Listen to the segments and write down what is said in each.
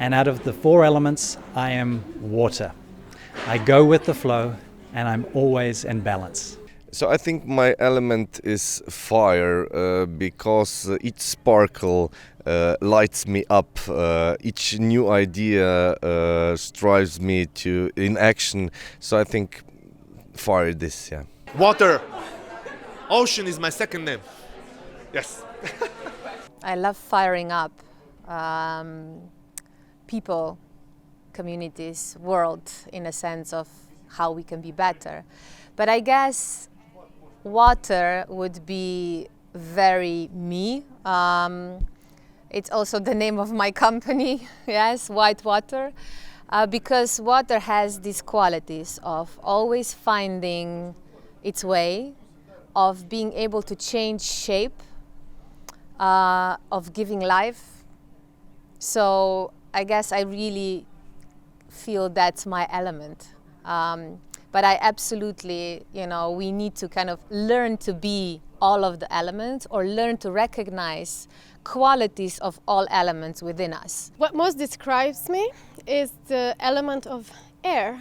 And out of the four elements, I am water. I go with the flow, and I'm always in balance. So I think my element is fire, because each sparkle lights me up. Each new idea strives me to in action. So I think fire this, yeah. Water. Ocean is my second name. Yes. I love firing up people, communities, world, in a sense of how we can be better. But I guess water would be very me. It's also the name of my company, yes, White Water, because water has these qualities of always finding its way, of being able to change shape, of giving life. So I guess I really feel that's my element. But I absolutely, we need to kind of learn to be all of the elements, or learn to recognize qualities of all elements within us. What most describes me is the element of air,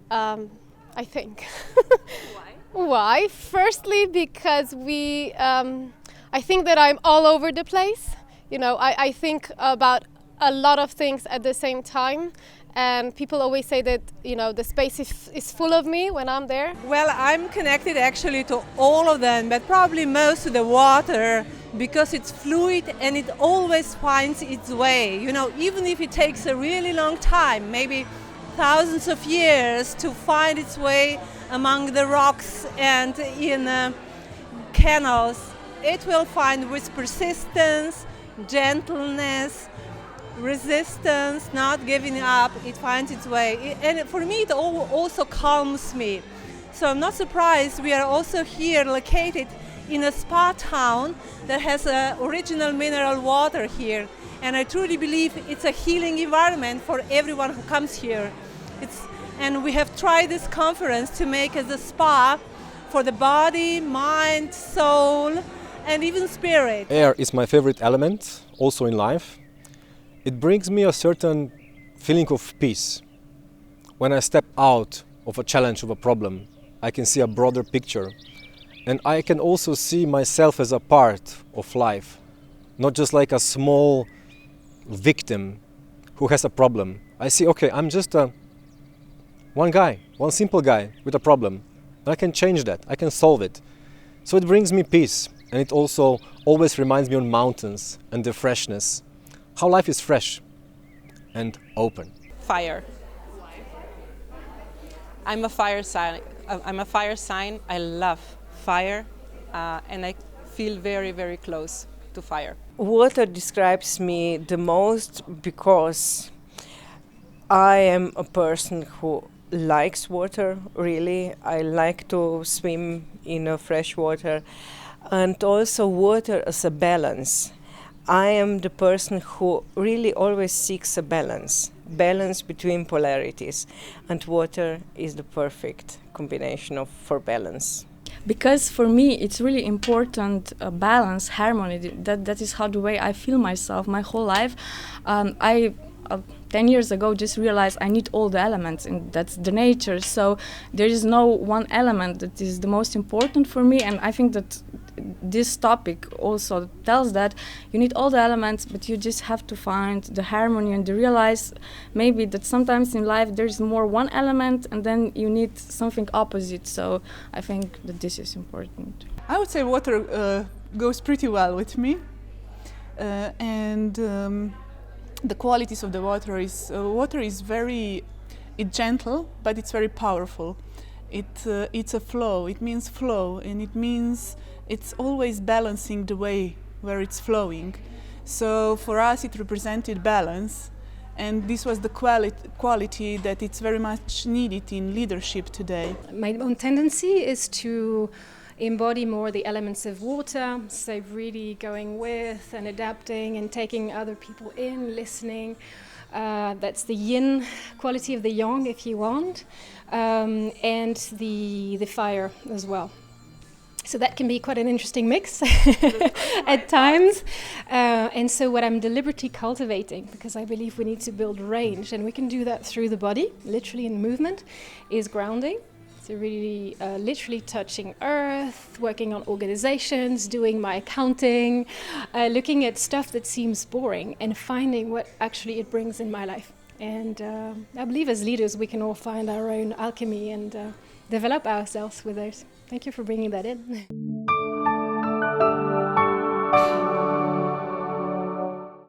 I think. Why? Why? Firstly, because I think that I'm all over the place. I think about a lot of things at the same time. And people always say that, the space is full of me when I'm there. Well, I'm connected actually to all of them, but probably most to the water, because it's fluid and it always finds its way. Even if it takes a really long time, maybe thousands of years to find its way among the rocks and in canals, it will find with persistence, gentleness, resistance, not giving up, it finds its way. And for me, it also calms me. So I'm not surprised we are also here located in a spa town that has original mineral water here. And I truly believe it's a healing environment for everyone who comes here. And we have tried this conference to make it a spa for the body, mind, soul, and even spirit. Air is my favorite element, also in life. It brings me a certain feeling of peace. When I step out of a challenge, of a problem, I can see a broader picture. And I can also see myself as a part of life, not just like a small victim who has a problem. I see, okay, I'm just one guy, one simple guy with a problem. And I can change that, I can solve it. So it brings me peace. And it also always reminds me on mountains and the freshness. How life is fresh and open. Fire. I'm a fire sign. I love fire, and I feel very, very close to fire. Water describes me the most because I am a person who likes water, really. I like to swim in fresh water, and also water as a balance. I am the person who really always seeks a balance between polarities, and water is the perfect combination for balance. Because for me it's really important, balance, harmony. That is how the way I feel myself my whole life. I 10 years ago just realized I need all the elements, and that's the nature. So there is no one element that is the most important for me, and I think that this topic also tells that you need all the elements, but you just have to find the harmony and to realize maybe that sometimes in life there's more one element and then you need something opposite. So I think that this is important. I would say water goes pretty well with me, and the qualities of the water is very gentle, but it's very powerful. It's a flow. It means flow, and it means it's always balancing the way where it's flowing. So for us it represented balance, and this was the quality that it's very much needed in leadership today. My own tendency is to embody more the elements of water, so really going with and adapting and taking other people in, listening. That's the yin quality of the yang, if you want, and the fire as well. So that can be quite an interesting mix at times. And so what I'm deliberately cultivating, because I believe we need to build range, and we can do that through the body, literally in movement, is grounding. So really literally touching earth, working on organizations, doing my accounting, looking at stuff that seems boring and finding what actually it brings in my life. And I believe as leaders we can all find our own alchemy and develop ourselves with those. Thank you for bringing that in.